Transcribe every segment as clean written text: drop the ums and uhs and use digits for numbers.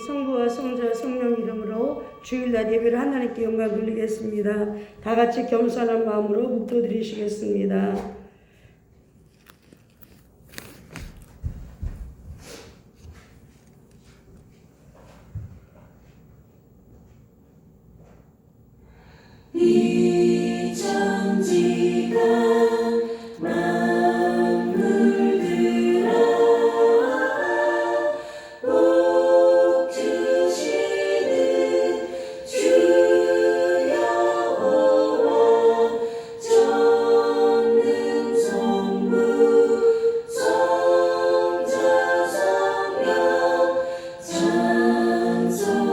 성부와 성자 성령 이름으로 주일날 예배를 하나님께 영광 돌리겠습니다. 다 같이 겸손한 마음으로 묵도드리시겠습니다. 이 천지가 만물들아 복 주시는 주 여호와 전능성부 성자 성령 찬송하고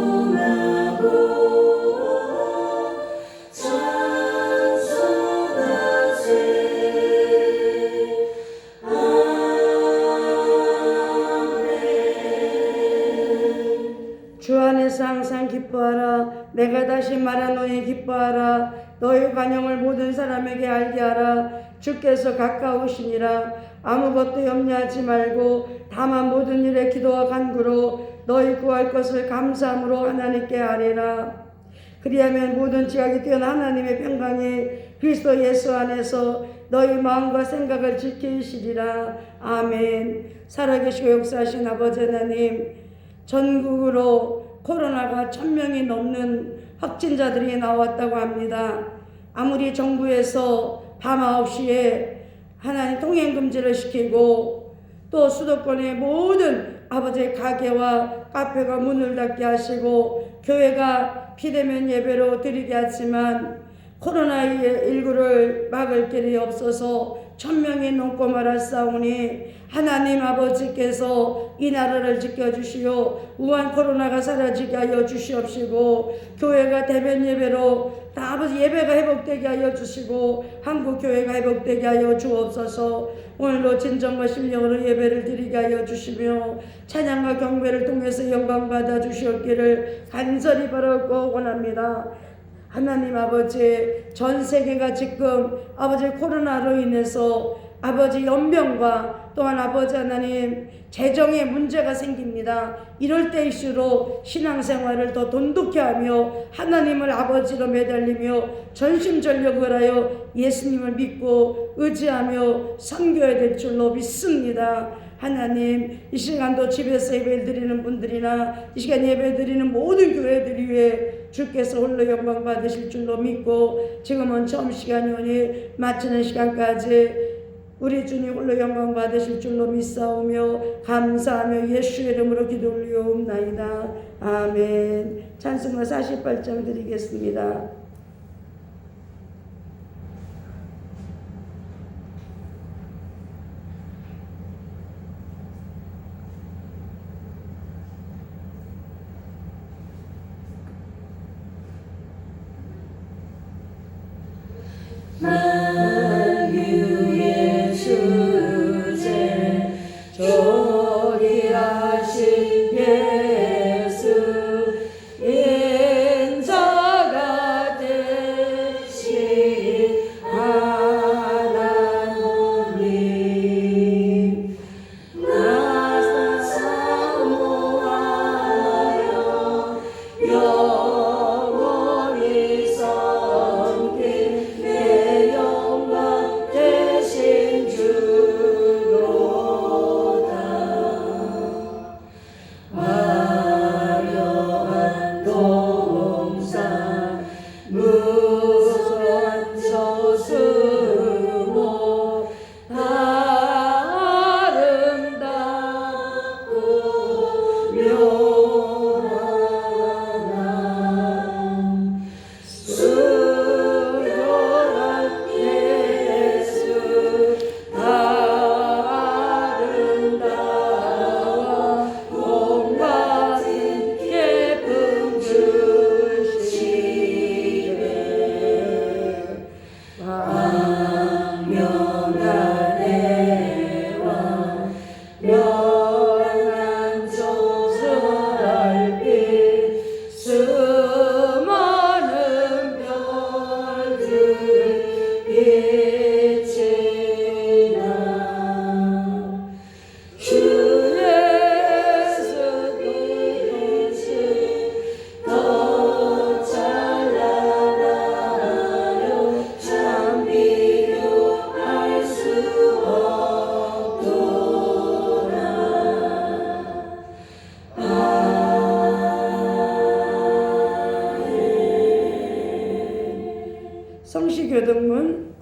주 안에서 항상 기뻐하라. 내가 다시 말하노니 기뻐하라. 너희 관용을 모든 사람에게 알게 하라. 주께서 가까우시니라. 아무것도 염려하지 말고 다만 모든 일에 기도와 간구로 너희 구할 것을 감사함으로 하나님께 아뢰라. 그리하면 모든 지각이 뛰어난 하나님의 평강이 그리스도 예수 안에서 너희 마음과 생각을 지키시리라. 아멘. 살아계시고 역사하신 아버지 하나님, 전국으로 코로나가 1000명이 넘는 확진자들이 나왔다고 합니다. 아무리 정부에서 밤 9시에 하나님 통행금지를 시키고 또 수도권의 모든 아버지의 가게와 카페가 문을 닫게 하시고 교회가 비대면 예배로 드리게 하지만 코로나19를 막을 길이 없어서 1000명이 넘고 말았사오니 하나님 아버지께서 이 나라를 지켜주시오. 우한 코로나가 사라지게 하여 주시옵시고 교회가 대면 예배로 다 아버지 예배가 회복되게 하여 주시고 한국 교회가 회복되게 하여 주옵소서. 오늘도 진정과 심령으로 예배를 드리게 하여 주시며 찬양과 경배를 통해서 영광 받아 주시옵기를 간절히 바라고 원합니다. 하나님 아버지, 전 세계가 지금 아버지 코로나로 인해서 아버지 연병과 또한 아버지 하나님 재정에 문제가 생깁니다. 이럴 때일수록 신앙생활을 더 돈독히 하며 하나님을 아버지로 매달리며 전심전력을 하여 예수님을 믿고 의지하며 섬겨야 될 줄로 믿습니다. 하나님, 이 시간도 집에서 예배 드리는 분들이나 이 시간 예배 드리는 모든 교회들 위해 주께서 홀로 영광 받으실 줄로 믿고 지금은 처음 시간이 오니 마치는 시간까지 우리 주님 홀로 영광 받으실 줄로 믿사오며 감사하며 예수의 이름으로 기도 올리옵나이다. 아멘. 찬송가 48장 드리겠습니다. 만유의 주제 조리하신 예수 인자가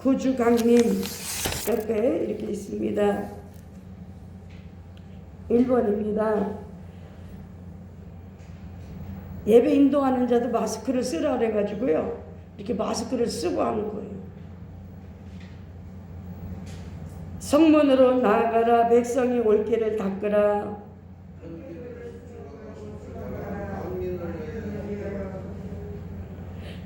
구주 강림 옆에 이렇게 있습니다. 1번입니다. 예배 인도하는 자도 마스크를 쓰라 그래가지고요. 이렇게 마스크를 쓰고 하는 거예요. 성문으로 나아가라. 백성이 올 길을 닦으라.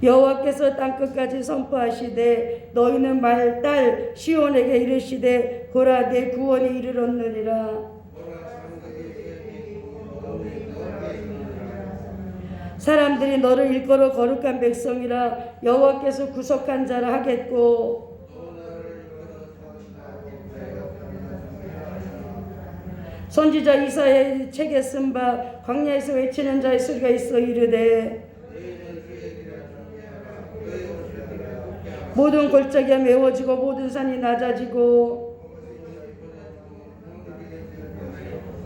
여호와께서 땅끝까지 선포하시되 너희는 딸 시온에게 이르시되 보라 내 구원이 이르렀느니라. 사람들이 너를 일컬어 거룩한 백성이라 여호와께서 구속한 자라 하겠고 선지자 이사야의 책에 쓴 바 광야에서 외치는 자의 소리가 있어 이르되 모든 골짜기가 메워지고 모든 산이 낮아지고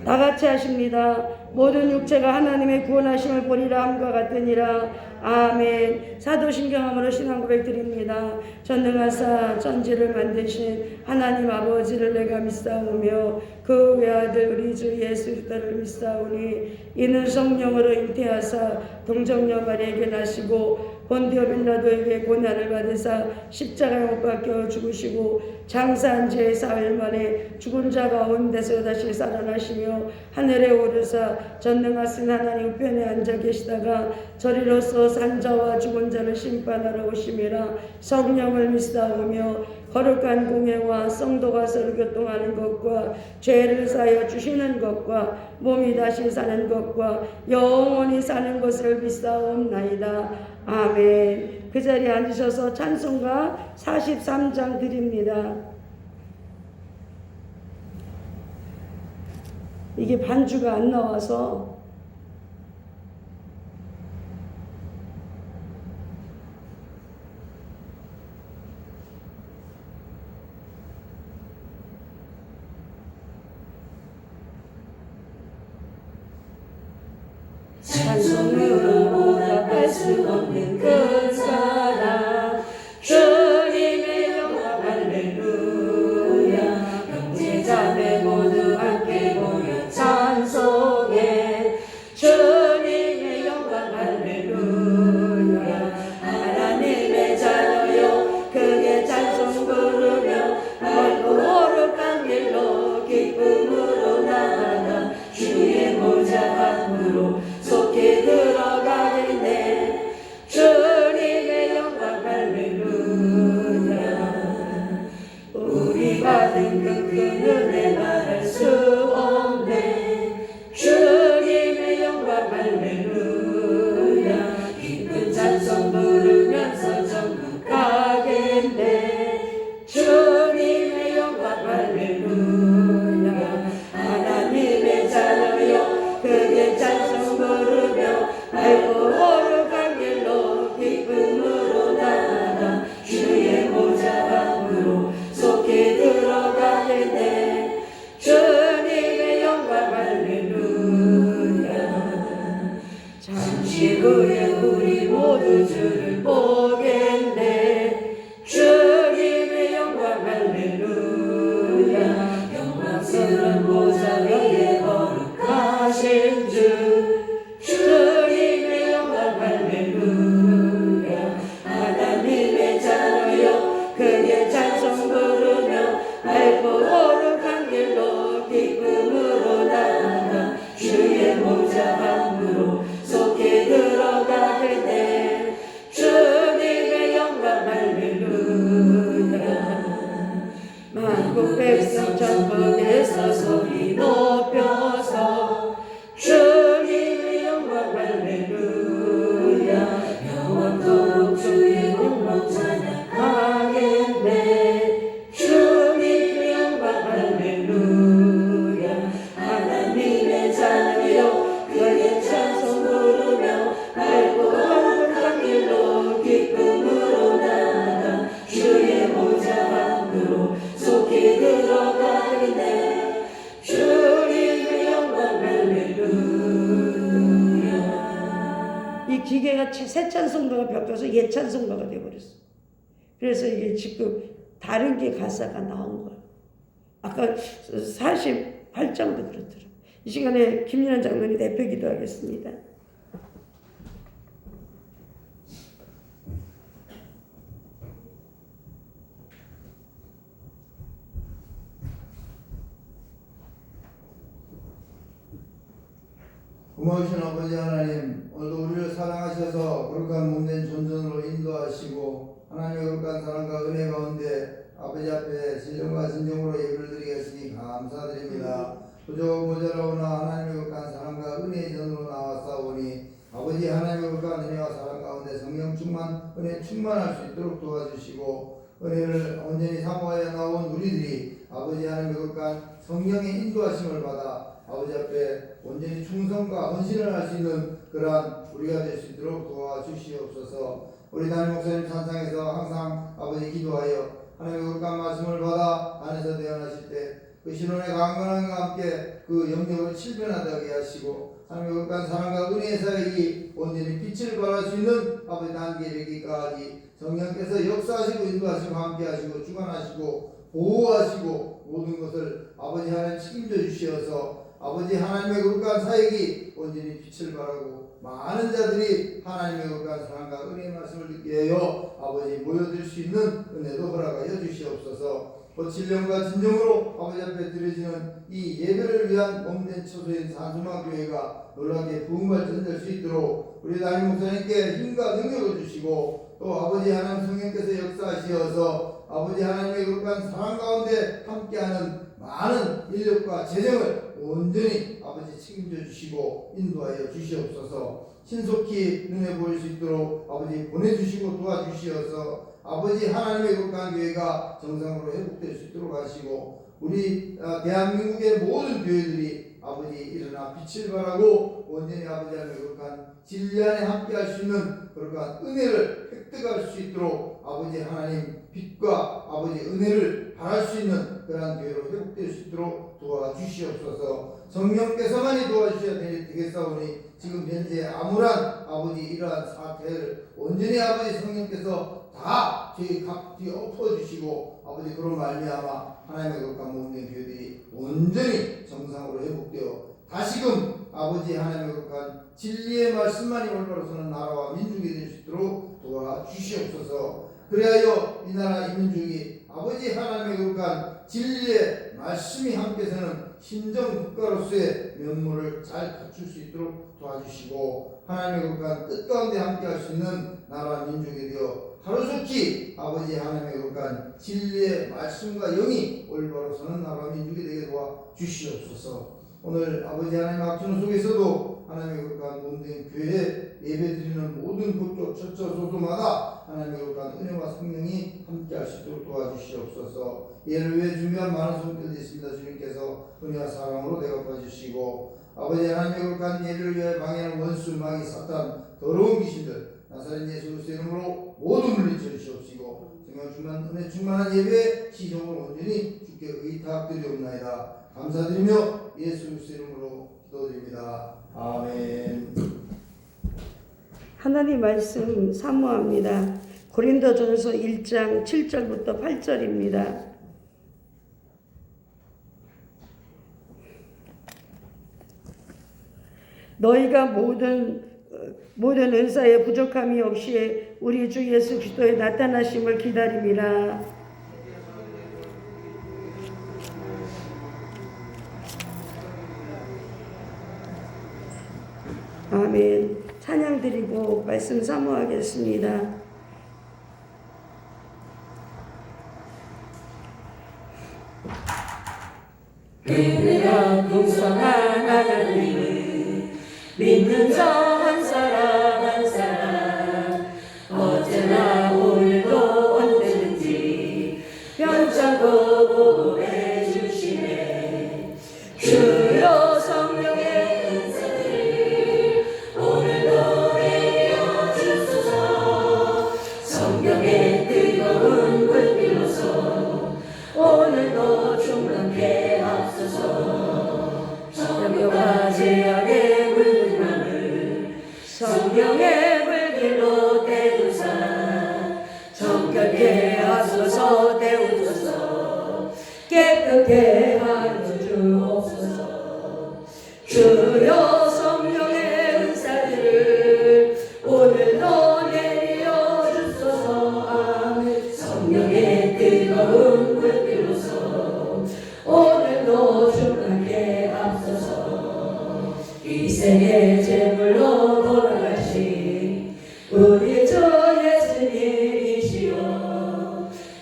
다같이 하십니다. 모든 육체가 하나님의 구원하심을 보리라 함과 같으니라. 아멘. 사도신경함으로 신앙 고백 드립니다. 전능하사 천지를 만드신 하나님 아버지를 내가 믿사오며 그 외아들 우리 주 예수 그리스도를 믿사오니 이는 성령으로 잉태하사 동정녀 마리에게 나시고 본디오 빌라도에게 고난을 받으사 십자가에 못 박혀 죽으시고 장사한 지 사흘 만에 죽은 자 가운데서 다시 살아나시며 하늘에 오르사 전능하신 하나님 우편에 앉아 계시다가 저리로서 산자와 죽은 자를 심판하러 오심이라. 성령을 믿사오며 거룩한 공회와 성도가 서로 교통하는 것과 죄를 사하여 주시는 것과 몸이 다시 사는 것과 영원히 사는 것을 믿사옵나이다. 아멘. 그 자리에 앉으셔서 찬송가 43장 드립니다. 이게 반주가 안 나와서 찬송으로 보답할 수 없는 그 사랑 주님의 영광 할렐루야. 형제자매 모두 함께 모여 찬송해 주님의 영광 할렐루야. 하나님의 자녀여 크게 찬송 부르며 멀고 거룩한 길로 기쁨으로 나아가 주의 모자 앞으로 속히 들어가겠네. 주님의 영광 할렐루야. 우리 받은 그 은혜 말할 수 없네. 주님의 영광 할렐루야. 기쁜 찬송 부르면서 전국 가겠네. 주님의 영광 할렐루야. 하나님의 자녀여 크게 찬송 부르며 밝고 거룩한 길로 기쁨으로 나아가 주의 모자 앞으로 속히 들어가겠네. 주님의 영광 할렐루야. 잠시 후에 우리 모두 주를 보겠네. 주님의 영광 할렐루야. 영광스러운 보좌 위에 거룩하신 주 주님의 영광 할렐루야. 하나님의 자녀여 크게 찬송 부르며 밝고 거룩한 길로 기쁨으로 나아가 주의 모자 앞으로 속히 들어가겠네. 주님의 영광 할렐루야. 만국 백성 전국에서 소리 높여서 주님의 영광 할렐루야. 영원토록 주의 공로 찬양하겠네. 주님의 영광 할렐루야. 하나님의 자녀여 크게 찬송 부르며 밝고 거룩한 길로 기쁨으로 나아가 주의 모자 앞으로 속히 들어가겠네. 주님의 영광 할렐루야. 이 기계가 새 찬송가가 바뀌어서 옛 찬송가가 되어버렸어. 그래서 이게 지금 다른 게 가사가 나온 거예요. 아까 48장도 그렇더라고요. 이 시간에 김연아 장로님 대표 기도하겠습니다. 고마우신 아버지 하나님, 오늘도 우리를 사랑하셔서 거룩한 몸된 존전으로 인도하시고 하나님의 거룩한 사랑과 은혜 가운데 아버지 앞에 신령과 진정으로 예배를 드리겠으니 감사드립니다. 부족 모자라오나 하나님의 거룩한 사랑과 은혜의 전으로 나와싸우니 아버지 하나님의 거룩한 은혜와 사랑 가운데 성령 충만, 은혜 충만할 수 있도록 도와주시고 은혜를 온전히 사모하여 나온 우리들이 아버지 하나님의 거룩한 성령의 인도하심을 받아 아버지 앞에 온전히 충성과 헌신을 할 수 있는 그러한 우리가 될 수 있도록 도와주시옵소서. 우리 담임 목사님 찬상에서 항상 아버지 기도하여 하나님의 거룩한 말씀을 받아 안에서 대언하실 때 그 신혼의 강건함과 함께 그 영역을 칠변하게 하시고 하나님의 거룩한 사랑과 은혜의 사역이 온전히 빛을 발할 수 있는 아버지 단계에 이르기까지 성령께서 역사하시고 인도하시고 함께하시고 주관하시고 보호하시고 모든 것을 아버지 하나님 책임져 주시어서 아버지 하나님의 거룩한 사역이 온전히 빛을 발하고 많은 자들이 하나님의 거룩한 사랑과 은혜의 말씀을 듣게 하여 아버지 모여들 수 있는 은혜도 허락하여 주시옵소서. 진령과 진정으로 아버지 앞에 드려지는 이 예배를 위한 몸된 처소인 산수마 교회가 놀랍게 부흥발전될 수 있도록 우리 담임 목사님께 힘과 능력을 주시고 또 아버지 하나님 성령께서 역사하시어서 아버지 하나님의 거룩한 사랑 가운데 함께하는 많은 인력과 재정을 온전히 아버지 책임져 주시고 인도하여 주시옵소서. 신속히 눈에 보일 수 있도록 아버지 보내주시고 도와주시어서 아버지 하나님의 거룩한 교회가 정상으로 회복될 수 있도록 하시고 우리 대한민국의 모든 교회들이 아버지 일어나 빛을 발하고 온전히 아버지 하나님의 거룩한 진리 안에 함께할 수 있는 거룩한 은혜를 획득할 수 있도록 아버지 하나님 빛과 아버지 은혜를 발할 수 있는 그러한 교회로 회복될 수 있도록 도와주시옵소서. 성령께서만이 도와주셔야 되겠사오니 지금 현재 암울한 아버지 이러한 사태를 온전히 아버지 성령께서 다 저희 각지에 엎어주시고 아버지 그런 말미암아 하나님의 거룩한 몸된 교회들이 온전히 정상으로 회복되어 다시금 아버지 하나님의 거룩한 진리의 말씀만이 올바로 서는 나라와 민족이 될 수 있도록 도와주시옵소서. 그리하여 이 나라 이 민족이 아버지 하나님의 거룩한 진리의 말씀이 함께 서는 신정 국가로서의 면모를 잘 갖출 수 있도록 도와주시고 하나님의 거룩한 뜻 가운데 함께 할 수 있는 나라 민족이 되어 하루속히 아버지 하나님의 거룩한 진리의 말씀과 영이 올바로 서는 나라 민족이 되게 도와주시옵소서. 오늘 아버지 하나님 악천 속에서도 하나님의 거룩한 몸된 교회 예배드리는 모든 곳곳 처처소소마다 하나님의 거룩한 은혜와 성령이 함께할 수 있도록 도와주시옵소서. 예를 위해 준비한 많은 손길이 있습니다. 주님께서 은혜와 사랑으로 대갚아 주시고 아버지 하나님의 거룩한 예를 위해 방해하는 원수 마귀 사탄 더러운 귀신들 나사렛 예수 그리스도의 이름으로 모두 물리쳐 주시옵시고 정말 충만 은혜 충만한 예배 시종을 온전히 주께 의탁드리옵나이다. 감사드리며 예수 그리스도의 이름으로 기도드립니다. 아멘. 하나님 말씀 사모합니다. 고린도전서 1장 7절부터 8절입니다. 너희가 모든 은사에 부족함이 없이 우리 주 예수 그리스도의 나타나심을 기다림이라. 아멘. 찬양 드리고 말씀 사모하겠습니다. 은혜가 풍성한 하나님을 믿는 자 한 사람 한 사람 어제나 오늘도 언제든지 변찮고 보호해 주시네. 주여 성령의 은사를 오늘도 내려 주소서. 성령의 뜨거운 불길로서 오늘도 충만케 하소서. 성령과 제약의 물든 맘을 충만케 앞서서 이 생의 제물로 돌아가신 우리 주 예수님이시여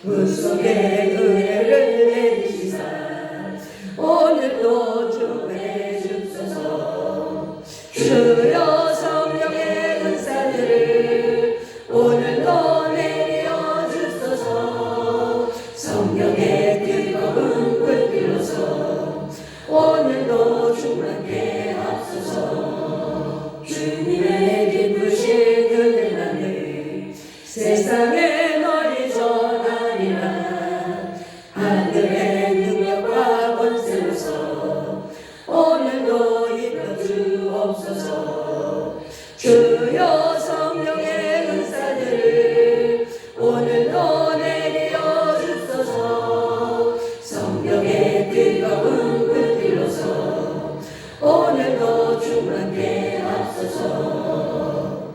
구속의 은혜를 내리시사 오늘도 주의 주소서 주여 성령의 은사들을 오늘도 내려 주소서 성령의 뜨거운 불길로서 오늘도 충만케 앞서서 주님의 기쁘신 은혜만을 세상에 널리 전하리라 하늘의 능력과 권세로서 오늘도 이끌어 주옵소서 주여 성령의 은사들을 오늘도 내려 주소서 성령의 뜨거운 불길로서 오늘도 충만케 앞서서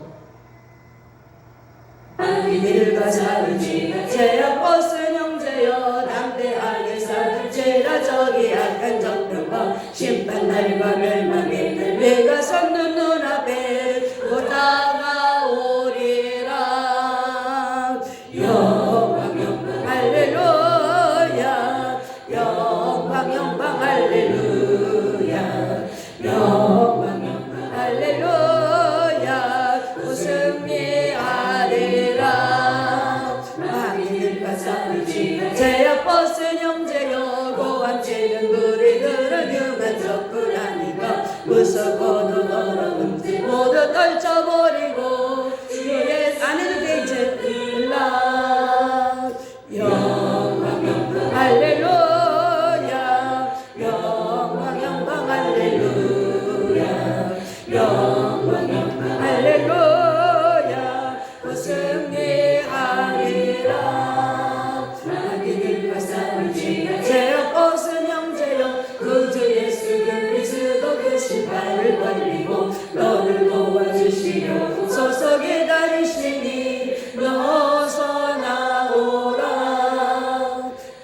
아기들과 사르지 제약 벗은 형제여 담대하게 살지라 저기 악한 적들과 심판날과 멸망의 날 내가 섰는 눈앞에 곧 다가오리라 영광 영광 할렐루야 영광 영광 할렐루야 영광 영광 할렐루야 승리하리라 마귀들과 싸우지 제약 벗은 형제여 고함치는 우리들은 흉한 적군 아니가 무섭고도 더러운 모두 떨쳐버리고 주의 안 해도 돼 이제 일라 영광 영광 할렐루야 영광 영광 할렐루야 영광 영광 할렐루야 승리하리라 마귀들과 싸우지 죄악 벗은 형제여 구주 예수 그리스도 그 신발을 벌리고 너를 도와주시려 소서 기다리시니 너서 나오라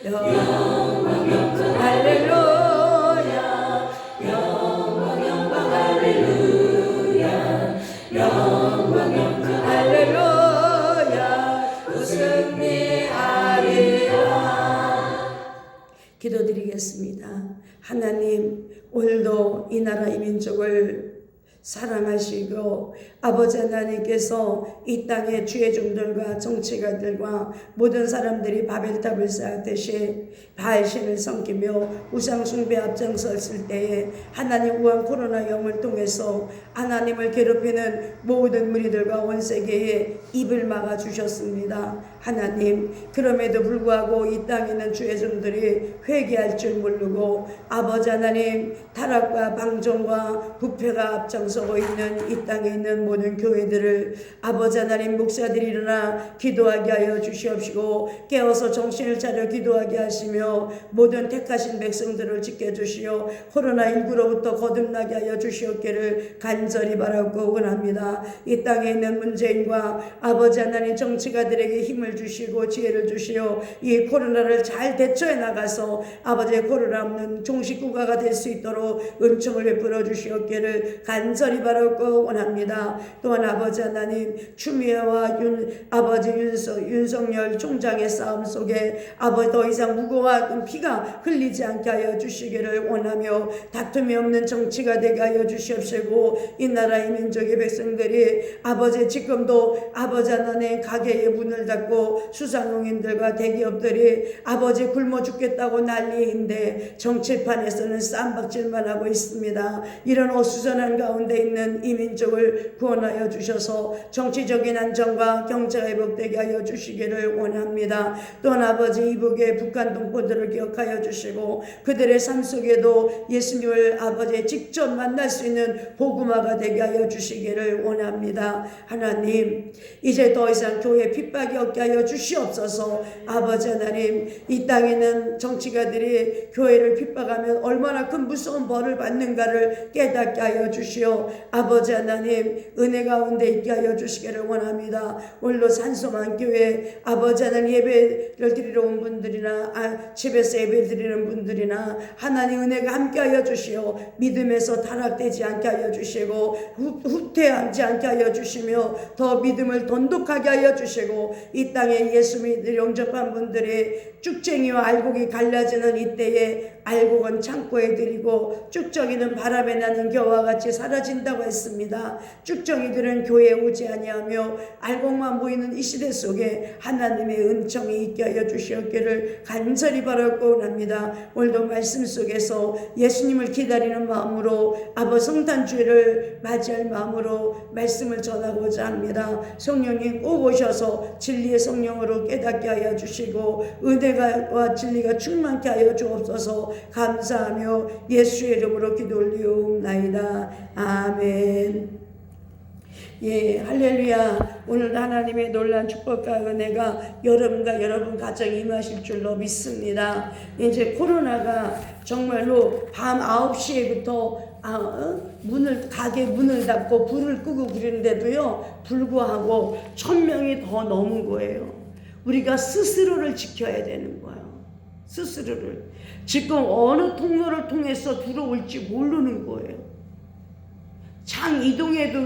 영광 영광 할렐루야 영광 영광 할렐루야 영광 영광 할렐루야 승리하리라 기도드리겠습니다. 하나님 오늘도 이 나라 이 민족을 사랑하시고 아버지 하나님께서 이 땅의 주의 종들과 정치가들과 모든 사람들이 바벨탑을 쌓았듯이 바알신을 섬기며 우상숭배 앞장섰을 때에 하나님 우한 코로나 영을 통해서 하나님을 괴롭히는 모든 무리들과 온 세계에 입을 막아주셨습니다. 하나님 그럼에도 불구하고 이 땅에는 주의 종들이 회개할 줄 모르고 아버지 하나님 타락과 방종과 부패가 앞장서고 있는 이 땅에 있는 모든 교회들을 아버지 하나님 목사들이 일어나 기도하게 하여 주시옵시고 깨어서 정신을 차려 기도하게 하시며 모든 택하신 백성들을 지켜주시어 코로나19로부터 거듭나게 하여 주시옵기를 간절히 바라고 원합니다. 이 땅에 있는 문재인과 아버지 하나님 정치가들에게 힘을 주시고 지혜를 주시어 이 코로나를 잘 대처해 나가서 아버지의 코로나 없는 종식국가가 될 수 있도록 은총을 베풀어 주시옵기를 간절히 바라고 원합니다. 또한 아버지 하나님 추미애와 아버지 윤석열 총장의 싸움 속에 아버지 더 이상 무고와 피가 흘리지 않게 하여 주시기를 원하며 다툼이 없는 정치가 되게 하여 주시옵시고 이 나라의 민족의 백성들이 아버지 지금도 아버지 하나님 가게의 문을 닫고 수상농인들과 대기업들이 아버지 굶어 죽겠다고 난리인데 정치판에서는 쌈박질만 하고 있습니다. 이런 어수선한 가운데 있는 이 민족을 구원하여 주셔서 정치적인 안정과 경제가 회복되게 하여 주시기를 원합니다. 또한 아버지 이북의 북한 동포들을 기억하여 주시고 그들의 삶 속에도 예수님을 아버지 직접 만날 수 있는 복음화가 되게 하여 주시기를 원합니다. 하나님 이제 더 이상 교회 핍박이 없게 하여 주시옵소서. 아버지 하나님, 이 땅에 있는 정치가들이 교회를 핍박하면 얼마나 큰 무서운 벌을 받는가를 깨닫게 하여 주시오. 아버지 하나님, 은혜 가운데 있게 하여 주시기를 원합니다. 오늘도 산소만 교회 아버지 하나님 예배를 드리러 온 분들이나 집에서 예배 드리는 분들이나 하나님 은혜가 함께 하여 주시오. 믿음에서 타락되지 않게 하여 주시고 후퇴하지 않게 하여 주시며 더 믿음을 돈독하게 하여 주시고 이 땅에 예수 믿을 영접한 분들이 쭉쟁이와 알곡이 갈라지는 이때에 알곡은 창고에 들이고 쭉정이는 바람에 나는 겨와 같이 사라진다고 했습니다. 쭉정이들은 교회에 오지 아니하며 알곡만 보이는 이 시대 속에 하나님의 은총이 있게 하여 주시옵기를 간절히 바라고 원합니다. 오늘도 말씀 속에서 예수님을 기다리는 마음으로 아버 성탄주일을 맞이할 마음으로 말씀을 전하고자 합니다. 성령님 꼭 오셔서 진리의 성령으로 깨닫게 하여 주시고 은혜와 진리가 충만케 하여 주옵소서. 감사하며 예수의 이름으로 기도 올리옵나이다. 아멘. 예, 할렐루야. 오늘 하나님의 놀라운 축복과 은혜가 여러분과 여러분 가정에 임하실 줄로 믿습니다. 이제 코로나가 정말로 밤 9시에부터 가게 문을 닫고 불을 끄고 그러는데도요 불구하고 1000명이 더 넘은 거예요. 우리가 스스로를 지켜야 되는 거예요. 스스로를. 지금 어느 통로를 통해서 들어올지 모르는 거예요. 장 이동에도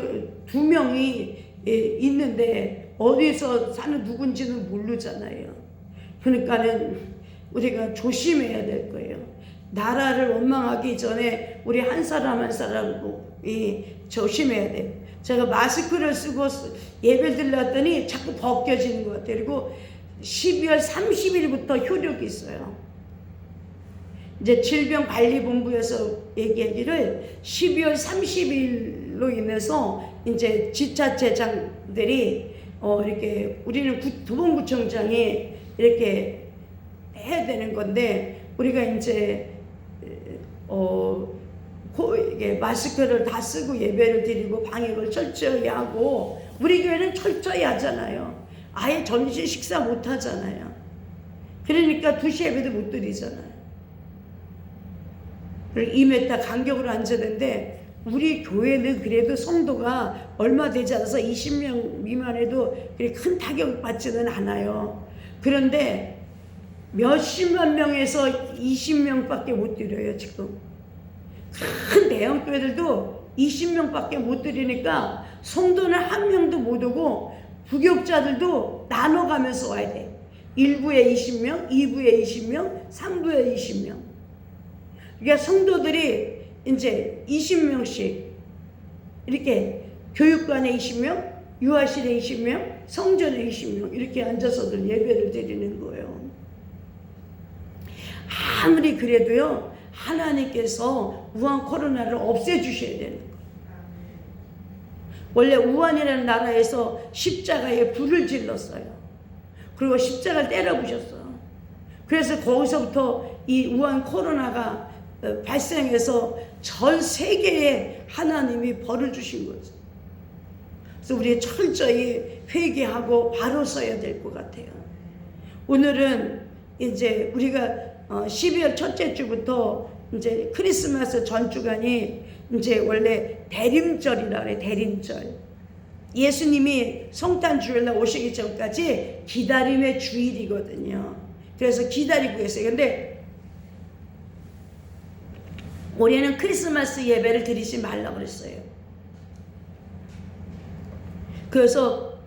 2명이 있는데 어디서 사는 누군지는 모르잖아요. 그러니까는 우리가 조심해야 될 거예요. 나라를 원망하기 전에 우리 한 사람 한 사람이 조심해야 돼요. 제가 마스크를 쓰고 예배 드렸더니 자꾸 벗겨지는 것 같아요. 그리고 12월 30일부터 효력이 있어요. 이제 질병관리본부에서 얘기하기를 12월 30일로 인해서 이제 지자체장들이 이렇게 우리는 도봉구청장이 이렇게 해야 되는 건데 우리가 이제 이게 마스크를 다 쓰고 예배를 드리고 방역을 철저히 하고 우리 교회는 철저히 하잖아요. 아예 점심 식사 못 하잖아요. 그러니까 2시 예배도 못 드리잖아요. 2m 간격으로 앉았는데 우리 교회는 그래도 성도가 얼마 되지 않아서 20명 미만에도 그렇게 큰 타격 받지는 않아요. 그런데 몇십만 명에서 20명밖에 못 드려요. 지금 큰 대형 교회들도 20명밖에 못 드리니까 성도는 한 명도 못 오고 부격자들도 나눠가면서 와야 돼. 1부에 20명, 2부에 20명, 3부에 20명. 그러니까 성도들이 이제 20명씩 이렇게 교육관에 20명, 유아실에 20명, 성전에 20명 이렇게 앉아서들 예배를 드리는 거예요. 아무리 그래도요 하나님께서 우한 코로나를 없애주셔야 되는 거예요. 원래 우한이라는 나라에서 십자가에 불을 질렀어요. 그리고 십자가를 때려부셨어요. 그래서 거기서부터 이 우한 코로나가 발생해서 전 세계에 하나님이 벌을 주신 거죠. 그래서 우리 철저히 회개하고 바로 서야 될 것 같아요. 오늘은 이제 우리가 12월 첫째 주부터 이제 크리스마스 전 주간이 이제 원래 대림절이라 그래. 대림절. 예수님이 성탄 주일날 오시기 전까지 기다림의 주일이거든요. 그래서 기다리고 계세요. 근데 올해는 크리스마스 예배를 드리지 말라고 그랬어요. 그래서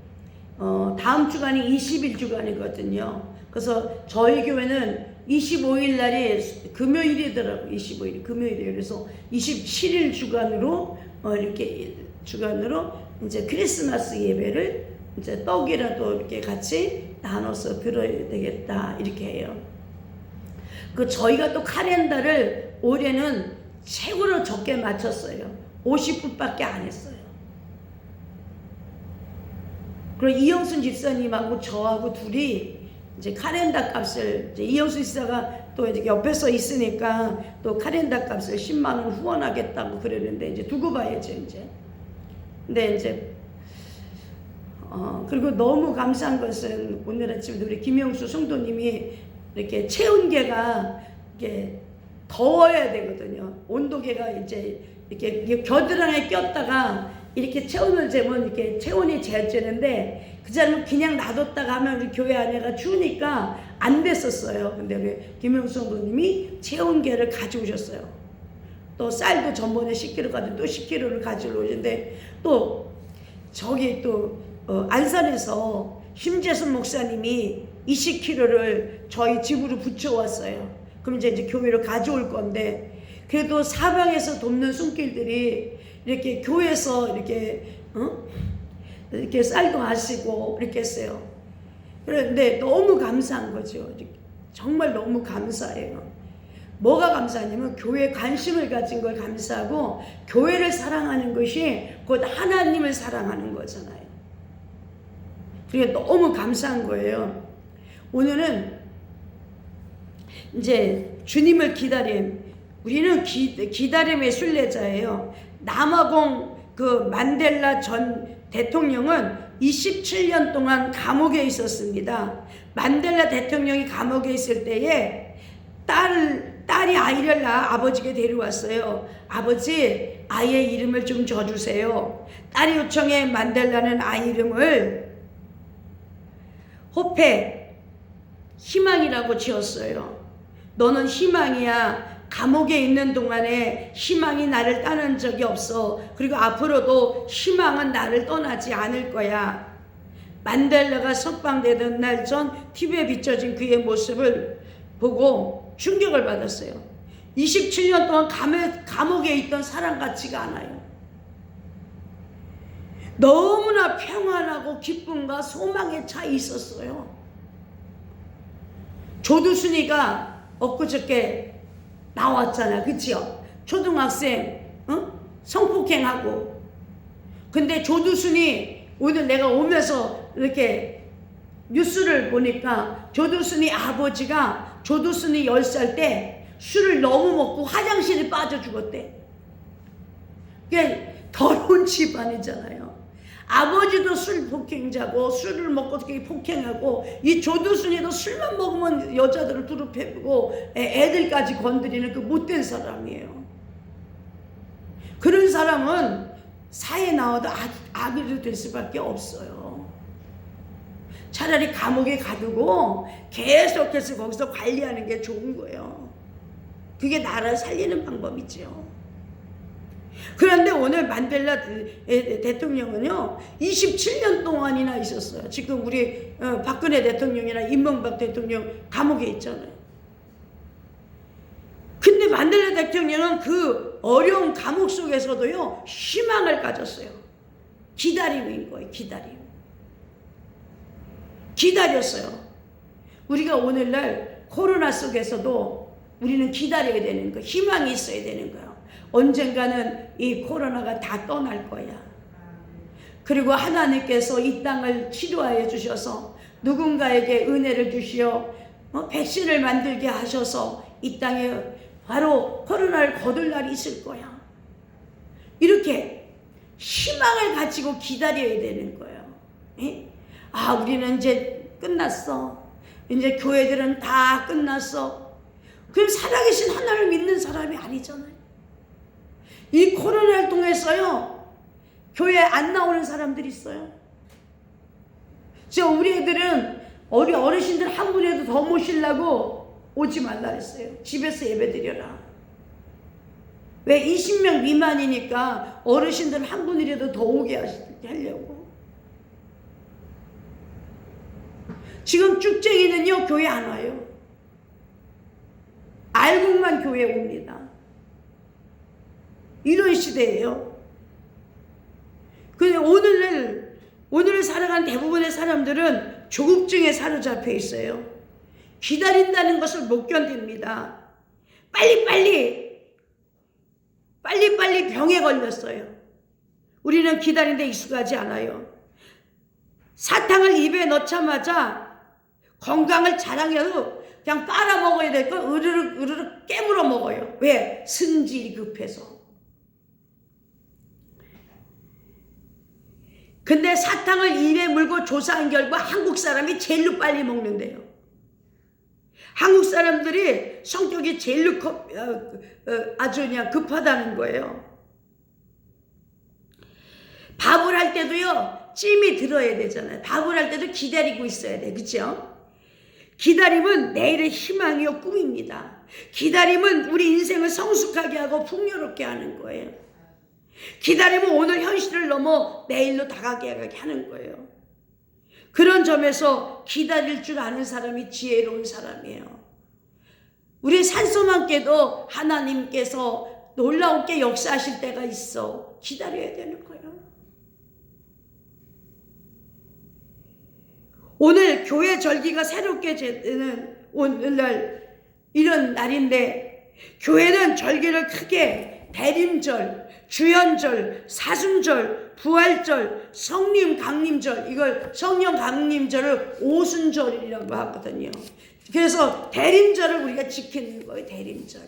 다음 주간이 20일 주간이거든요. 그래서 저희 교회는 25일 날이 금요일이더라고요. 25일이 금요일이에요. 그래서 27일 주간으로 이렇게 주간으로 이제 크리스마스 예배를 이제 떡이라도 이렇게 같이 나눠서 들어야 되겠다 이렇게 해요. 그 저희가 또 카렌다를 올해는 최고로 적게 맞췄어요. 50분밖에 안 했어요. 그리고 이영순 집사님하고 저하고 둘이 이제 카렌다 값을 이제 이영순 집사가 또 이렇게 옆에서 있으니까 또 카렌다 값을 10만 원 후원하겠다고 그러는데 이제 두고 봐야죠 이제. 근데 이제 그리고 너무 감사한 것은 오늘 아침에도 우리 김영수 성도님이 이렇게 체온계가 이렇게 더워야 되거든요. 온도계가 이제 이렇게 겨드랑이에 꼈다가 이렇게 체온을 재면 이렇게 체온이 재지는데 그 사람은 그냥 놔뒀다가 하면 우리 교회 안에가 추우니까 안 됐었어요. 근데 우리 김영수 성도님이 체온계를 가져오셨어요. 또 쌀도 전번에 10kg 가지고 또 10kg를 가지고 오는데 또 저기 또 안산에서 심재순 목사님이 20kg를 저희 집으로 붙여왔어요. 그럼 이제 교회로 가져올 건데 그래도 사방에서 돕는 손길들이 이렇게 교회에서 이렇게 쌀도 하시고 이렇게 했어요. 그런데 너무 감사한 거죠. 정말 너무 감사해요. 뭐가 감사하냐면 교회에 관심을 가진 걸 감사하고 교회를 사랑하는 것이 곧 하나님을 사랑하는 거잖아요. 그게 너무 감사한 거예요. 오늘은 이제 주님을 우리는 기다림의 순례자예요. 남아공 그 만델라 전 대통령은 27년 동안 감옥에 있었습니다. 만델라 대통령이 감옥에 있을 때에 딸이 아이를 낳아 아버지께 데려왔어요. 아버지, 아이의 이름을 좀 줘주세요. 딸이 요청해 만델라는 아이 이름을 호페, 희망이라고 지었어요. 너는 희망이야. 감옥에 있는 동안에 희망이 나를 떠난 적이 없어. 그리고 앞으로도 희망은 나를 떠나지 않을 거야. 만델라가 석방되던 날 전 TV에 비춰진 그의 모습을 보고 충격을 받았어요. 27년 동안 감옥에 있던 사람 같지가 않아요. 너무나 평안하고 기쁨과 소망에 차 있었어요. 조두순이가 엊그저께 나왔잖아요. 그치요? 초등학생 성폭행하고. 근데 조두순이 오늘 내가 오면서 이렇게 뉴스를 보니까 조두순이 아버지가 조두순이 10살 때 술을 너무 먹고 화장실에 빠져 죽었대. 그게 더러운 집안이잖아요. 아버지도 술 폭행자고 술을 먹고 폭행하고 이 조두순이도 술만 먹으면 여자들을 두릅해고 애들까지 건드리는 그 못된 사람이에요. 그런 사람은 사회에 나와도 악이 될 수밖에 없어요. 차라리 감옥에 가두고 계속해서 거기서 관리하는 게 좋은 거예요. 그게 나라를 살리는 방법이죠. 그런데 오늘 만델라 대통령은요 27년 동안이나 있었어요. 지금 우리 박근혜 대통령이나 이명박 대통령 감옥에 있잖아요. 근데 만델라 대통령은 그 어려운 감옥 속에서도요 희망을 가졌어요. 기다림인 거예요. 기다렸어요. 우리가 오늘날 코로나 속에서도 우리는 기다려야 되는 거예요. 희망이 있어야 되는 거예요. 언젠가는 이 코로나가 다 떠날 거야. 그리고 하나님께서 이 땅을 치료하여 주셔서 누군가에게 은혜를 주시어 백신을 만들게 하셔서 이 땅에 바로 코로나를 거둘 날이 있을 거야. 이렇게 희망을 가지고 기다려야 되는 거예요. 에? 우리는 이제 끝났어. 이제 교회들은 다 끝났어. 그럼 살아계신 하나님을 믿는 사람이 아니잖아요. 이 코로나를 통해서요 교회에 안 나오는 사람들이 있어요. 지금 우리 애들은 어르신들 한 분이라도 더 모시려고 오지 말라 했어요. 집에서 예배드려라. 왜 20명 미만이니까 어르신들 한 분이라도 더 오게 하려고. 지금 쭉쟁이는요 교회 안 와요. 알고만 교회 옵니다. 이런 시대예요. 근데 오늘을 살아가는 대부분의 사람들은 조급증에 사로잡혀 있어요. 기다린다는 것을 못 견딥니다. 빨리빨리 병에 걸렸어요. 우리는 기다리는데 익숙하지 않아요. 사탕을 입에 넣자마자 건강을 자랑해도 그냥 빨아먹어야 될 걸 으르륵 깨물어 먹어요. 왜? 승질이 급해서. 근데 사탕을 입에 물고 조사한 결과 한국 사람이 제일로 빨리 먹는데요. 한국 사람들이 성격이 제일로 아주 그냥 급하다는 거예요. 밥을 할 때도요, 찜이 들어야 되잖아요. 밥을 할 때도 기다리고 있어야 돼. 그렇죠? 기다림은 내일의 희망이요 꿈입니다. 기다림은 우리 인생을 성숙하게 하고 풍요롭게 하는 거예요. 기다림은 오늘 현실을 넘어 내일로 다가게 하는 거예요. 그런 점에서 기다릴 줄 아는 사람이 지혜로운 사람이에요. 우리 산소만께도 하나님께서 놀라운게 역사하실 때가 있어. 기다려야 되는 거예요. 오늘 교회 절기가 새롭게 되는 오늘날 이런 날인데, 교회는 절기를 크게 대림절, 주연절, 사순절, 부활절, 성령 강림절, 이걸 성령 강림절을 오순절이라고 하거든요. 그래서 대림절을 우리가 지키는 거예요. 대림절.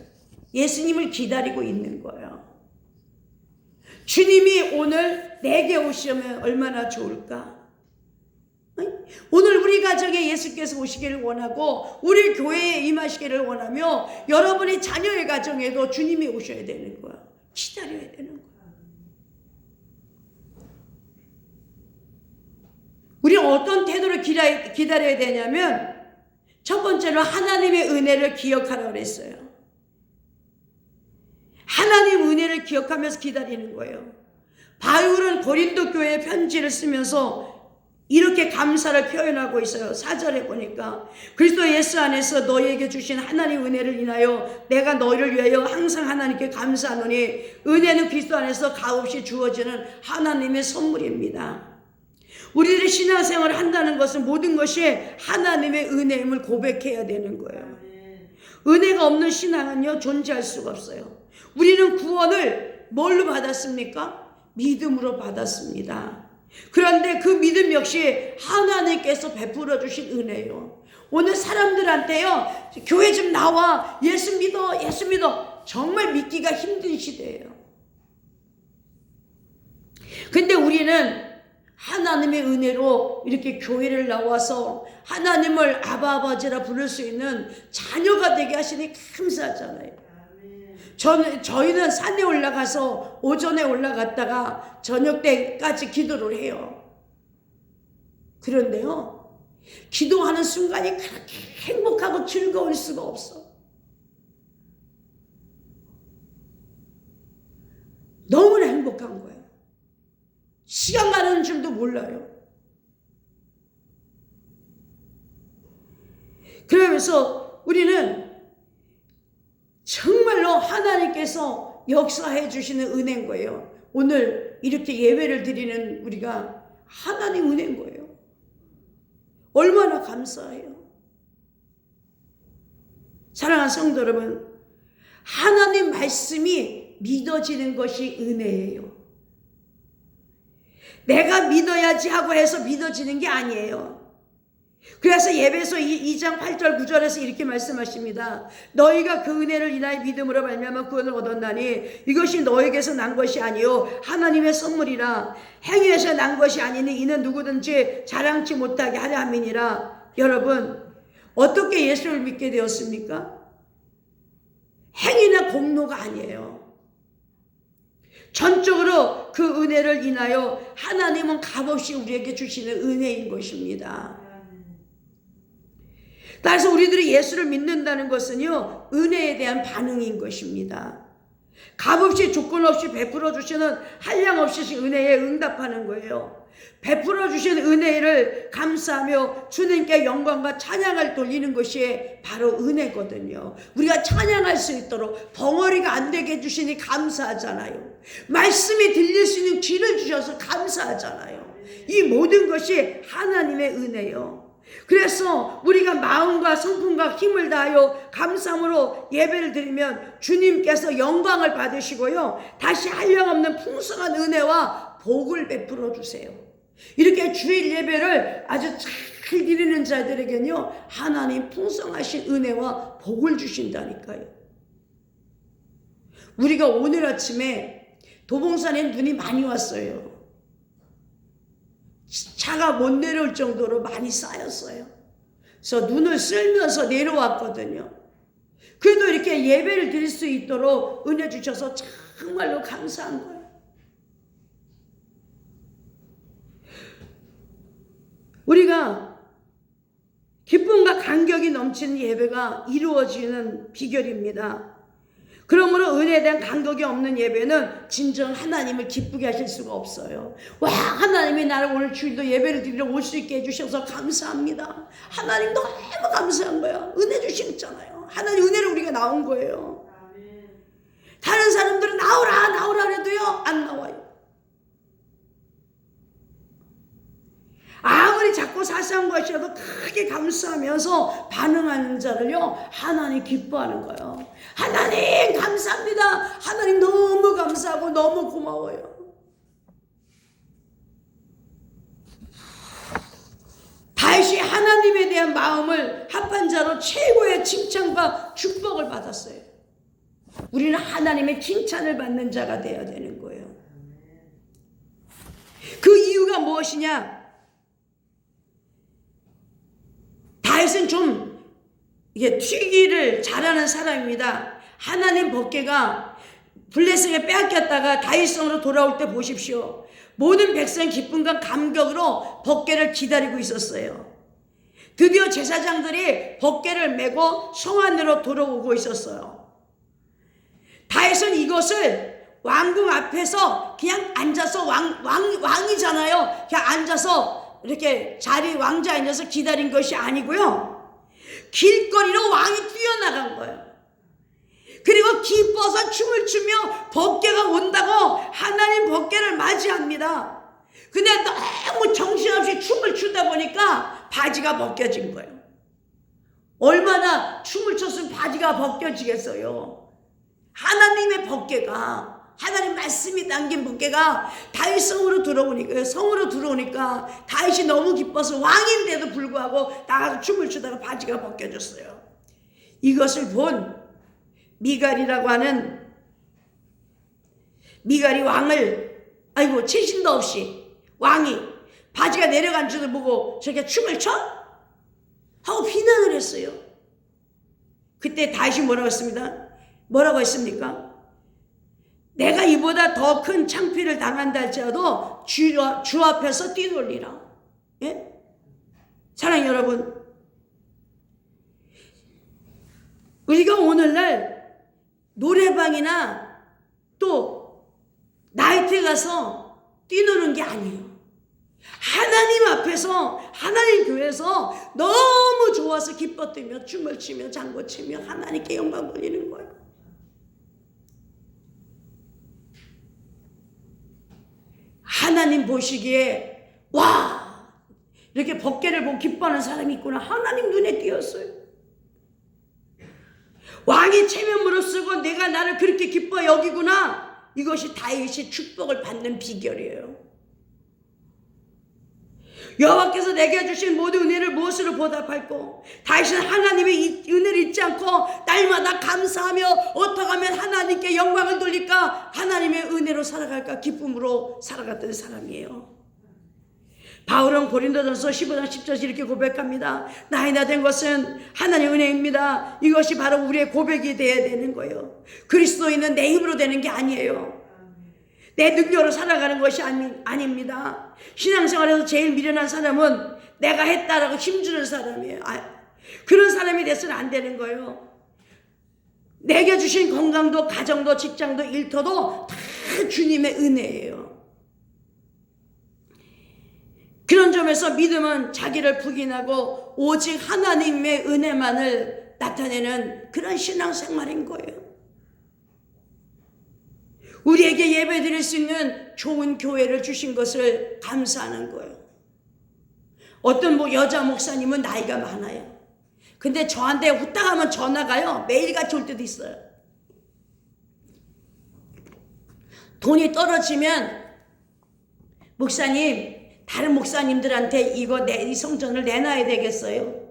예수님을 기다리고 있는 거예요. 주님이 오늘 내게 오시면 얼마나 좋을까? 오늘 우리 가정에 예수께서 오시기를 원하고 우리 교회에 임하시기를 원하며 여러분의 자녀의 가정에도 주님이 오셔야 되는 거야. 기다려야 되는 거야. 우리는 어떤 태도로 기다려야 되냐면, 첫 번째로 하나님의 은혜를 기억하라고 그랬어요. 하나님 은혜를 기억하면서 기다리는 거예요. 바울은 고린도 교회에 편지를 쓰면서 이렇게 감사를 표현하고 있어요. 4절에 보니까 그리스도 예수 안에서 너희에게 주신 하나님 은혜를 인하여 내가 너희를 위하여 항상 하나님께 감사하노니 은혜는 그리스도 안에서 값없이 주어지는 하나님의 선물입니다. 우리들이 신앙생활을 한다는 것은 모든 것이 하나님의 은혜임을 고백해야 되는 거예요. 은혜가 없는 신앙은요, 존재할 수가 없어요. 우리는 구원을 뭘로 받았습니까? 믿음으로 받았습니다. 그런데 그 믿음 역시 하나님께서 베풀어 주신 은혜예요. 오늘 사람들한테요, 교회 좀 나와, 예수 믿어, 예수 믿어, 정말 믿기가 힘든 시대예요. 근데 우리는 하나님의 은혜로 이렇게 교회를 나와서 하나님을 아바 아버지라 부를 수 있는 자녀가 되게 하시니 감사하잖아요. 저희는 산에 올라가서 오전에 올라갔다가 저녁 때까지 기도를 해요. 그런데요, 기도하는 순간이 그렇게 행복하고 즐거울 수가 없어. 너무나 행복한 거예요. 시간 가는 줄도 몰라요. 그러면서 우리는 정말로 하나님께서 역사해 주시는 은혜인 거예요. 오늘 이렇게 예배를 드리는 우리가 하나님 은혜인 거예요. 얼마나 감사해요. 사랑하는 성도 여러분, 하나님 말씀이 믿어지는 것이 은혜예요. 내가 믿어야지 하고 해서 믿어지는 게 아니에요. 그래서 예배서 2장 8절 9절에서 이렇게 말씀하십니다. 너희가 그 은혜를 인하여 믿음으로 말미암아 구원을 얻었나니 이것이 너에게서 난 것이 아니요 하나님의 선물이라. 행위에서 난 것이 아니니 이는 누구든지 자랑치 못하게 하려 함이니라. 여러분, 어떻게 예수를 믿게 되었습니까? 행위나 공로가 아니에요. 전적으로 그 은혜를 인하여 하나님은 값없이 우리에게 주시는 은혜인 것입니다. 따라서 우리들이 예수를 믿는다는 것은요, 은혜에 대한 반응인 것입니다. 값없이 조건 없이 베풀어 주시는 한량없이 은혜에 응답하는 거예요. 베풀어 주신 은혜를 감사하며 주님께 영광과 찬양을 돌리는 것이 바로 은혜거든요. 우리가 찬양할 수 있도록 벙어리가 안 되게 해주시니 감사하잖아요. 말씀이 들릴 수 있는 귀를 주셔서 감사하잖아요. 이 모든 것이 하나님의 은혜요. 그래서 우리가 마음과 성품과 힘을 다하여 감사함으로 예배를 드리면 주님께서 영광을 받으시고요, 다시 한량없는 풍성한 은혜와 복을 베풀어 주세요. 이렇게 주일 예배를 아주 잘 드리는 자들에게는요, 하나님 풍성하신 은혜와 복을 주신다니까요. 우리가 오늘 아침에 도봉산에 눈이 많이 왔어요. 차가 못 내려올 정도로 많이 쌓였어요. 그래서 눈을 쓸면서 내려왔거든요. 그래도 이렇게 예배를 드릴 수 있도록 은혜 주셔서 정말로 감사한 거예요. 우리가 기쁨과 감격이 넘치는 예배가 이루어지는 비결입니다. 그러므로 은혜에 대한 감격이 없는 예배는 진정 하나님을 기쁘게 하실 수가 없어요. 와, 하나님이 나를 오늘 주일도 예배를 드리러 올 수 있게 해주셔서 감사합니다. 하나님 너무 감사한 거야. 은혜 주셨잖아요. 하나님 은혜로 우리가 나온 거예요. 다른 사람들은 나오라 해도요 안 나와요. 아무리 작고 사소한 것이라도 크게 감사하면서 반응하는 자를요 하나님 기뻐하는 거예요. 하나님 감사합니다. 하나님 너무 감사하고 너무 고마워요. 다윗이 하나님에 대한 마음을 합한 자로 최고의 칭찬과 축복을 받았어요. 우리는 하나님의 칭찬을 받는 자가 되어야 되는 거예요. 그 이유가 무엇이냐? 다윗은 좀 이게 튀기를 잘하는 사람입니다. 하나님 법궤가 블레셋에 빼앗겼다가 다윗성으로 돌아올 때 보십시오. 모든 백성의 기쁨과 감격으로 법궤를 기다리고 있었어요. 드디어 제사장들이 법궤를 메고 성 안으로 들어오고 있었어요. 다윗은 이것을 왕궁 앞에서 그냥 앉아서 왕이잖아요. 그냥 앉아서 이렇게 왕자에 앉아서 기다린 것이 아니고요. 길거리로 왕이 뛰어나간 거예요. 그리고 기뻐서 춤을 추며 법궤가 온다고 하나님 법궤를 맞이합니다. 근데 너무 정신없이 춤을 추다 보니까 바지가 벗겨진 거예요. 얼마나 춤을 췄으면 바지가 벗겨지겠어요. 하나님의 법궤가, 하나님 말씀이 담긴 법궤가 다윗 성으로 들어오니까 다윗이 너무 기뻐서 왕인데도 불구하고 나가서 춤을 추다가 바지가 벗겨졌어요. 이것을 본 미갈이라고 하는 미갈이 왕을 채신도 없이 왕이 바지가 내려간 줄을 보고 저렇게 춤을 춰? 하고 비난을 했어요. 그때 다윗이 뭐라고 했습니까? 내가 이보다 더 큰 창피를 당한다 할지라도 주 앞에서 뛰놀리라. 예? 사랑하는 여러분, 우리가 오늘날 노래방이나 또 나이트에 가서 뛰노는 게 아니에요. 하나님 앞에서, 하나님 교회에서 너무 좋아서 기뻐 뛰며 춤을 추며 장구 치며 하나님께 영광 돌리는 거예요. 하나님 보시기에 와, 이렇게 법궤를 보고 기뻐하는 사람이 있구나. 하나님 눈에 띄었어요. 왕이 체면물을 쓰고 내가 나를 그렇게 기뻐 여기구나. 이것이 다윗이 축복을 받는 비결이에요. 여호와께서 내게 주신 모든 은혜를 무엇으로 보답할꼬? 다윗은 하나님의 은혜를 잊지 않고 날마다 감사하며 어떻게 하면 하나님께 영광을 돌릴까? 하나님의 은혜로 살아갈까? 기쁨으로 살아갔던 사람이에요. 바울은 고린도전서 15장 10절에 이렇게 고백합니다. 나이 나 된 것은 하나님의 은혜입니다. 이것이 바로 우리의 고백이 되어야 되는 거예요. 그리스도인은 내 힘으로 되는 게 아니에요. 내 능력으로 살아가는 것이 아닙니다. 신앙생활에서 제일 미련한 사람은 내가 했다라고 힘주는 사람이에요. 그런 사람이 돼서는 안 되는 거예요. 내게 주신 건강도 가정도 직장도 일터도 다 주님의 은혜예요. 그런 점에서 믿음은 자기를 부인하고 오직 하나님의 은혜만을 나타내는 그런 신앙생활인 거예요. 우리에게 예배 드릴 수 있는 좋은 교회를 주신 것을 감사하는 거예요. 어떤 여자 목사님은 나이가 많아요. 근데 저한테 후딱 하면 전화가요. 매일같이 올 때도 있어요. 돈이 떨어지면 목사님, 다른 목사님들한테 이 성전을 내놔야 되겠어요.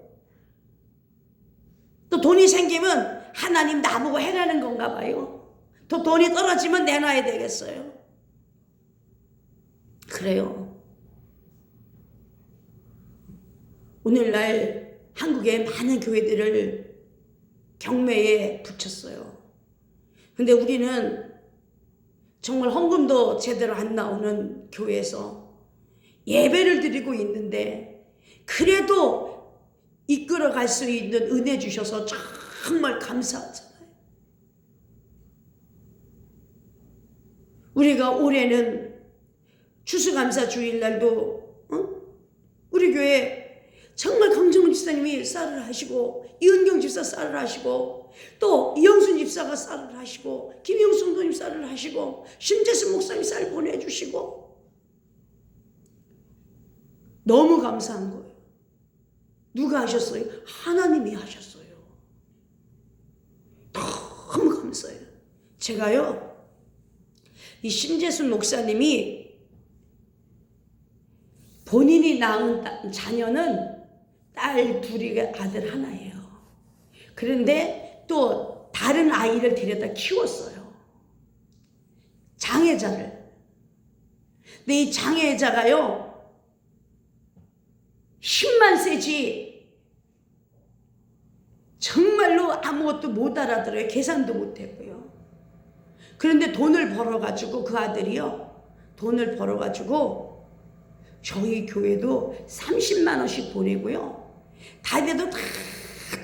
또 돈이 생기면 하나님 나보고 해라는 건가 봐요. 또 돈이 떨어지면 내놔야 되겠어요. 그래요. 오늘날 한국의 많은 교회들을 경매에 붙였어요. 근데 우리는 정말 헌금도 제대로 안 나오는 교회에서 예배를 드리고 있는데 그래도 이끌어갈 수 있는 은혜 주셔서 정말 감사하잖아요. 우리가 올해는 추수감사 주일날도 우리 교회 정말 강정훈 집사님이 쌀을 하시고 이은경 집사 쌀을 하시고 또 이영순 집사가 쌀을 하시고 김영수 성도님 쌀을 하시고 심재순 목사님 쌀 보내주시고 너무 감사한 거예요. 누가 하셨어요? 하나님이 하셨어요. 너무 감사해요. 제가요 이 심재순 목사님이 본인이 낳은 자녀는 딸 둘이 아들 하나예요. 그런데 또 다른 아이를 데려다 키웠어요. 장애자를. 근데 이 장애자가요 힘만 세지 정말로 아무것도 못 알아들어요. 계산도 못 하고요. 그런데 돈을 벌어가지고 그 아들이요 돈을 벌어가지고 저희 교회도 30만 원씩 보내고요. 다에도 다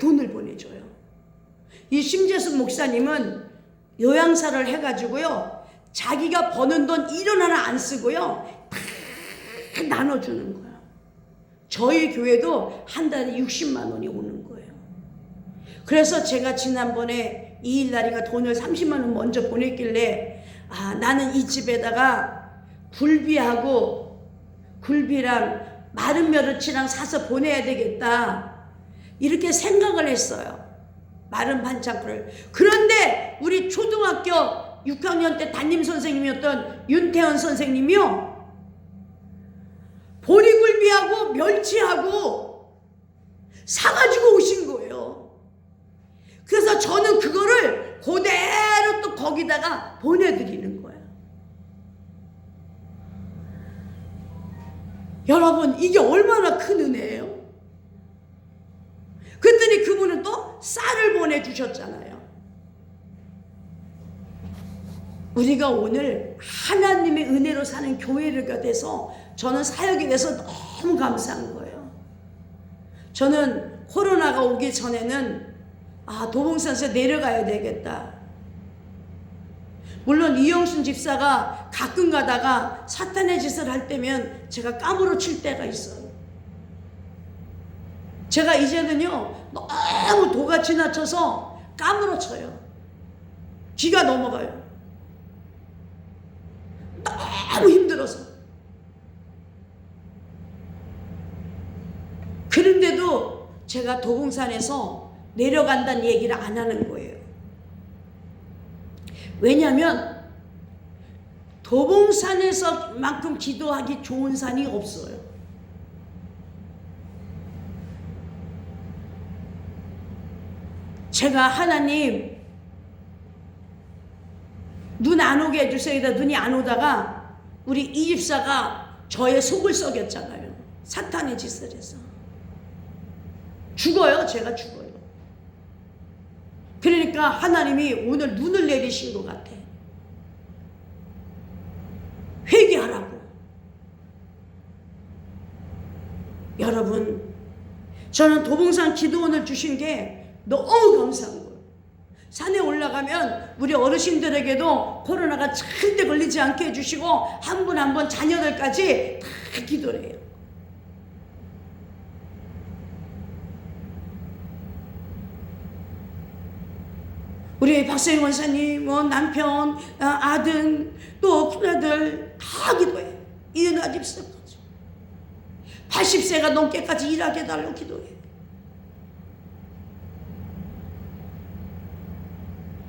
돈을 보내줘요. 이 심재순 목사님은 요양사를 해가지고요. 자기가 버는 돈 1원 하나 안 쓰고요. 다 나눠주는 거예요. 저희 교회도 한 달에 60만 원이 오는 거예요. 그래서 제가 지난번에 이일날이가 돈을 30만 원 먼저 보냈길래 나는 이 집에다가 굴비랑 마른 멸치랑 사서 보내야 되겠다 이렇게 생각을 했어요. 마른 반찬거를. 그런데 우리 초등학교 6학년 때 담임 선생님이었던 윤태원 선생님이요 보리굴비하고 멸치하고 사가지고 오신 거예요. 그래서 저는 그거를 그대로 또 거기다가 보내드리는 거예요. 여러분 이게 얼마나 큰 은혜예요. 그랬더니 그분은 또 쌀을 보내주셨잖아요. 우리가 오늘 하나님의 은혜로 사는 교회가 돼서 저는 사역이 돼서 너무 감사한 거예요. 저는 코로나가 오기 전에는 도봉산에서 내려가야 되겠다. 물론 이영순 집사가 가끔 가다가 사탄의 짓을 할 때면 제가 까무러 칠 때가 있어요. 제가 이제는요 너무 도가 지나쳐서 까무러 쳐요. 기가 넘어가요. 너무 힘들어서. 그런데도 제가 도봉산에서 내려간다는 얘기를 안 하는 거예요. 왜냐하면 도봉산에서만큼 기도하기 좋은 산이 없어요. 제가 하나님 눈 안 오게 해주세요. 눈이 안 오다가 우리 이 집사가 저의 속을 썩였잖아요. 사탄의 짓을 해서. 죽어요. 제가 죽어요. 그러니까 하나님이 오늘 눈을 내리신 것 같아. 회개하라고. 여러분 저는 도봉산 기도원을 주신 게 너무 감사한 거예요. 산에 올라가면 우리 어르신들에게도 코로나가 절대 걸리지 않게 해주시고 한 분 한 분 자녀들까지 다 기도를 해요. 우리 박세영 원사님, 남편, 아들, 또 큰아들 다 기도해. 이은아 집사까지 80세가 넘게까지 일하게 해달라고 기도해.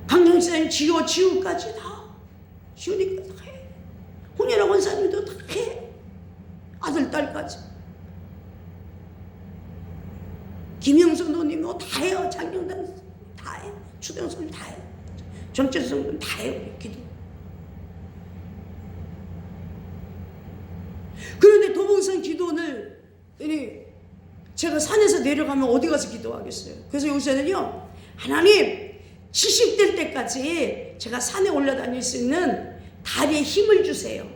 강영사님 지우까지 다 지우니까 다 해. 홍연아 원사님도 다 해. 아들 딸까지. 김영선 노님도 다 해요. 장영단 다 해. 추대성님 다 해요. 정철성님 다 해요. 기도. 그런데 도봉산 기도원을 제가 산에서 내려가면 어디 가서 기도하겠어요? 그래서 요새는요, 하나님 70될 때까지 제가 산에 올라다닐 수 있는 다리에 힘을 주세요.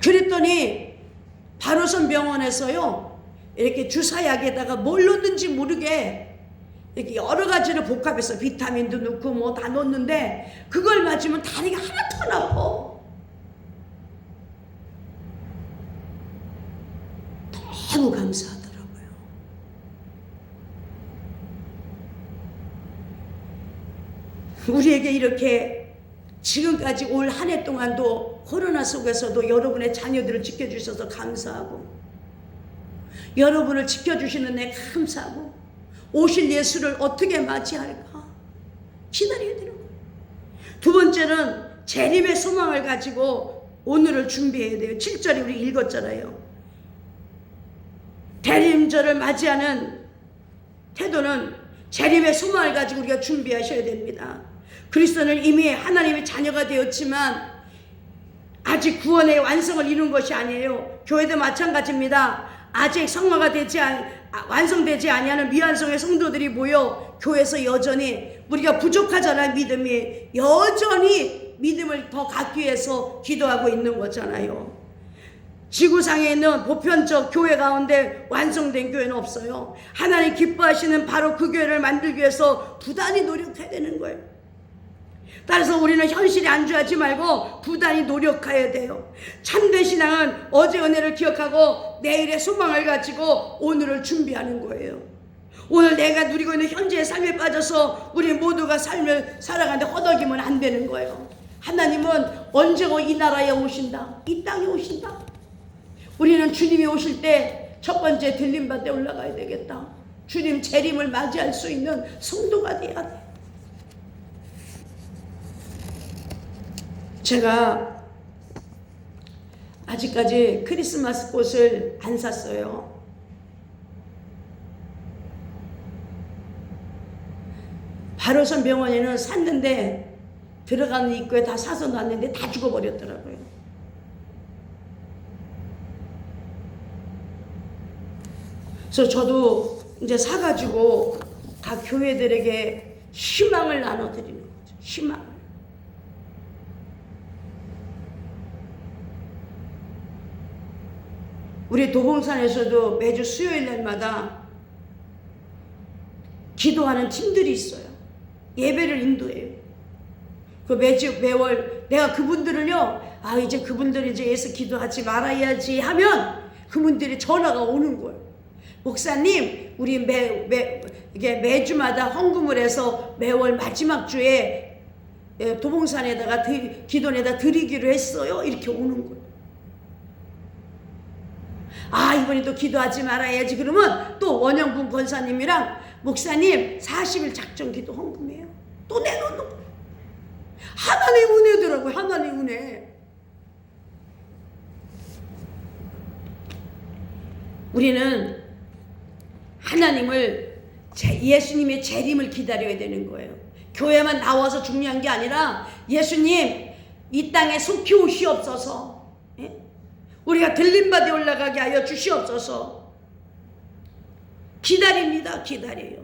그랬더니 바로선 병원에서요, 이렇게 주사약에다가 뭘 넣는지 모르게 이렇게 여러 가지를 복합해서 비타민도 넣고 뭐 다 넣는데 그걸 맞으면 다리가 하나도 안 아파. 너무 감사하더라고요. 우리에게 이렇게 지금까지 올 한 해 동안도 코로나 속에서도 여러분의 자녀들을 지켜주셔서 감사하고, 여러분을 지켜주시는 데 감사하고, 오실 예수를 어떻게 맞이할까 기다려야 되는 거예요. 두 번째는 재림의 소망을 가지고 오늘을 준비해야 돼요. 7절에 우리 읽었잖아요. 재림절을 맞이하는 태도는 재림의 소망을 가지고 우리가 준비하셔야 됩니다. 그리스도는 이미 하나님의 자녀가 되었지만 아직 구원의 완성을 이룬 것이 아니에요. 교회도 마찬가지입니다. 아직 성화가 완성되지 아니하는 미완성의 성도들이 모여 교회에서 여전히 우리가 부족하잖아요. 믿음이 여전히 믿음을 더 갖기 위해서 기도하고 있는 거잖아요. 지구상에 있는 보편적 교회 가운데 완성된 교회는 없어요. 하나님 기뻐하시는 바로 그 교회를 만들기 위해서 부단히 노력해야 되는 거예요. 따라서 우리는 현실에 안주하지 말고 부단히 노력해야 돼요. 참된 신앙은 어제 은혜를 기억하고 내일의 소망을 가지고 오늘을 준비하는 거예요. 오늘 내가 누리고 있는 현재의 삶에 빠져서 우리 모두가 삶을 살아가는데 허덕이면 안 되는 거예요. 하나님은 언제고 이 나라에 오신다, 이 땅에 오신다. 우리는 주님이 오실 때 첫 번째 들림밭에 올라가야 되겠다. 주님 재림을 맞이할 수 있는 성도가 돼야 돼. 제가 아직까지 크리스마스 꽃을 안 샀어요. 바로선 병원에는 샀는데 들어가는 입구에 다 사서 놨는데 다 죽어버렸더라고요. 그래서 저도 이제 사가지고 각 교회들에게 희망을 나눠드리는 거죠. 희망을. 우리 도봉산에서도 매주 수요일 날마다 기도하는 팀들이 있어요. 예배를 인도해요. 그 매월 내가 그분들을요, 이제 그분들이 이제 예수 기도하지 말아야지 하면 그분들이 전화가 오는 거예요. 목사님, 우리 이게 매주마다 헌금을 해서 매월 마지막 주에 도봉산에다가 기도에다 드리기로 했어요. 이렇게 오는 거예요. 이번에도 기도하지 말아야지. 그러면 또 원영군 권사님이랑 목사님 40일 작전 기도 헌금해요. 또 내놓는 거예요. 하나님 은혜더라고요. 하나님 은혜. 우리는 하나님을 예수님의 재림을 기다려야 되는 거예요. 교회만 나와서 중요한 게 아니라 예수님 이 땅에 속히 오시옵소서. 우리가 들림밭에 올라가게 하여 주시옵소서. 기다립니다. 기다려요.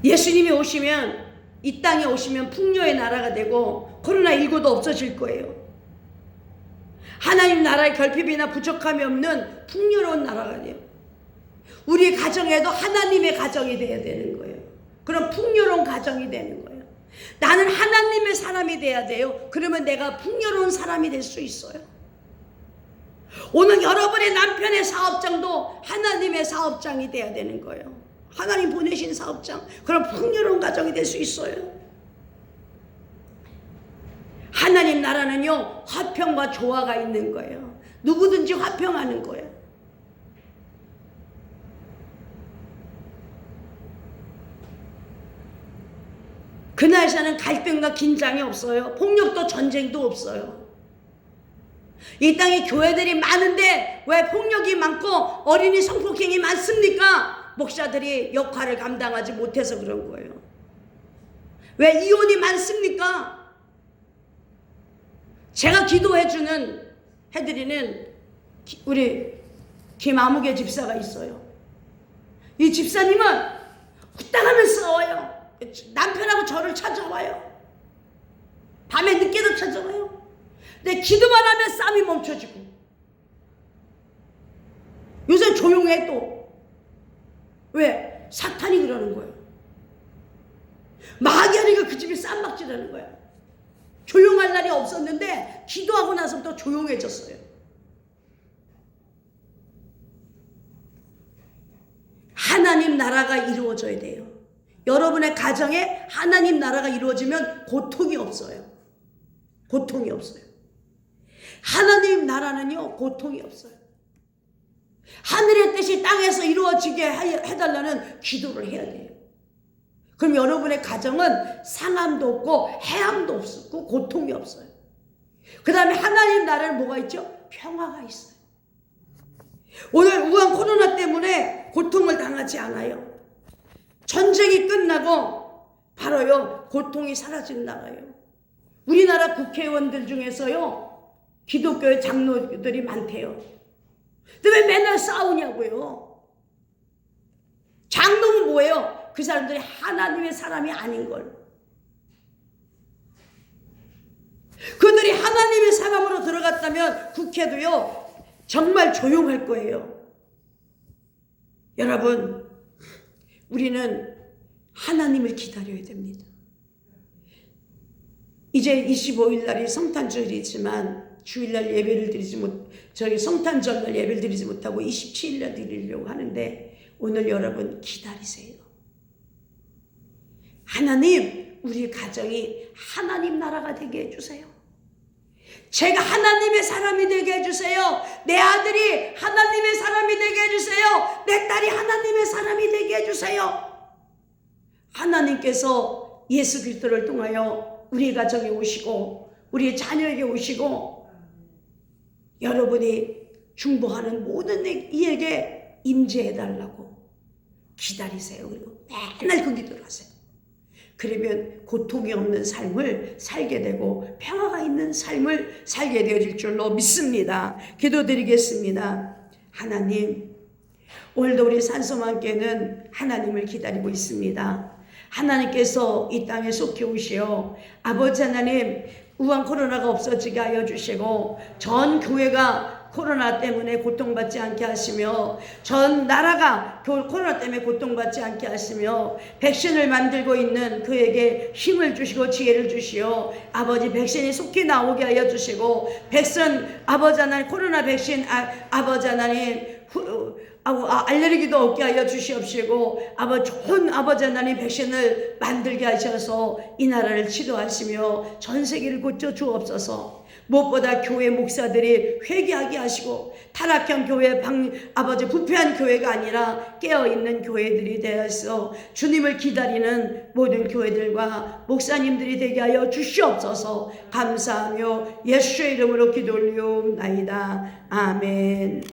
예수님이 오시면, 이 땅에 오시면 풍요의 나라가 되고 코로나19도 없어질 거예요. 하나님 나라의 결핍이나 부족함이 없는 풍요로운 나라가 돼요. 우리 가정에도 하나님의 가정이 돼야 되는 거예요. 그럼 풍요로운 가정이 되는 거예요. 나는 하나님의 사람이 돼야 돼요. 그러면 내가 풍요로운 사람이 될 수 있어요. 오늘 여러분의 남편의 사업장도 하나님의 사업장이 돼야 되는 거예요. 하나님 보내신 사업장. 그럼 풍요로운 가정이 될 수 있어요. 하나님 나라는요, 화평과 조화가 있는 거예요. 누구든지 화평하는 거예요. 그 나라에서는 갈등과 긴장이 없어요. 폭력도 전쟁도 없어요. 이 땅에 교회들이 많은데 왜 폭력이 많고 어린이 성폭행이 많습니까? 목사들이 역할을 감당하지 못해서 그런 거예요. 왜 이혼이 많습니까? 제가 기도해주는 해드리는 우리 김아무개 집사가 있어요. 이 집사님은 후딱하면 싸워요. 남편하고 저를 찾아와요. 밤에 늦게도 찾아와요. 근데 기도만 하면 싸움이 멈춰지고. 요새 조용해 또. 왜? 사탄이 그러는 거예요. 마귀아니가 그 집이 쌈박질하는 거야. 조용할 날이 없었는데 기도하고 나서부터 조용해졌어요. 하나님 나라가 이루어져야 돼요. 여러분의 가정에 하나님 나라가 이루어지면 고통이 없어요. 고통이 없어요. 하나님 나라는요, 고통이 없어요. 하늘의 뜻이 땅에서 이루어지게 해달라는 기도를 해야 돼요. 그럼 여러분의 가정은 상함도 없고 해함도 없고 고통이 없어요. 그 다음에 하나님 나라는 뭐가 있죠? 평화가 있어요. 오늘 우한 코로나 때문에 고통을 당하지 않아요. 전쟁이 끝나고 바로요 고통이 사라진 나라예요. 우리나라 국회의원들 중에서요 기독교의 장로들이 많대요. 근데 왜 맨날 싸우냐고요. 장로는 뭐예요? 그 사람들이 하나님의 사람이 아닌 걸. 그들이 하나님의 사람으로 들어갔다면 국회도요 정말 조용할 거예요. 여러분, 우리는 하나님을 기다려야 됩니다. 이제 25일 날이 성탄절이지만 주일날 예배를 드리지 성탄절날 예배를 드리지 못하고 27일 날 드리려고 하는데 오늘 여러분 기다리세요. 하나님, 우리 가정이 하나님 나라가 되게 해주세요. 제가 하나님의 사람이 되게 해주세요. 내 아들이 하나님의 사람이 되게 해주세요. 내 딸이 하나님의 사람이 되게 해주세요. 하나님께서 예수 그리스도를 통하여 우리 가정에 오시고 우리 자녀에게 오시고 여러분이 중보하는 모든 이에게 임재해달라고 기다리세요. 그리고 맨날 그 기도를 하세요. 그러면 고통이 없는 삶을 살게 되고 평화가 있는 삶을 살게 되어질 줄로 믿습니다. 기도드리겠습니다. 하나님, 오늘도 우리 산소만교회는 하나님을 기다리고 있습니다. 하나님께서 이 땅에 속히 오시어 아버지 하나님 우한 코로나가 없어지게 하여 주시고 전 교회가 코로나 때문에 고통받지 않게 하시며 전 나라가 코로나 때문에 고통받지 않게 하시며 백신을 만들고 있는 그에게 힘을 주시고 지혜를 주시어 아버지 백신이 속히 나오게 하여 주시고 백신 아버지 하나님 코로나 백신 아버지 하나님 알레르기도 없게 하여 주시옵시고 좋은 아버지 하나님 백신을 만들게 하셔서 이 나라를 치료하시며 전 세계를 고쳐 주옵소서. 무엇보다 교회 목사들이 회개하게 하시고 타락한 교회 아버지 부패한 교회가 아니라 깨어있는 교회들이 되어서 주님을 기다리는 모든 교회들과 목사님들이 되게 하여 주시옵소서. 감사하며 예수의 이름으로 기도 올리옵나이다. 아멘.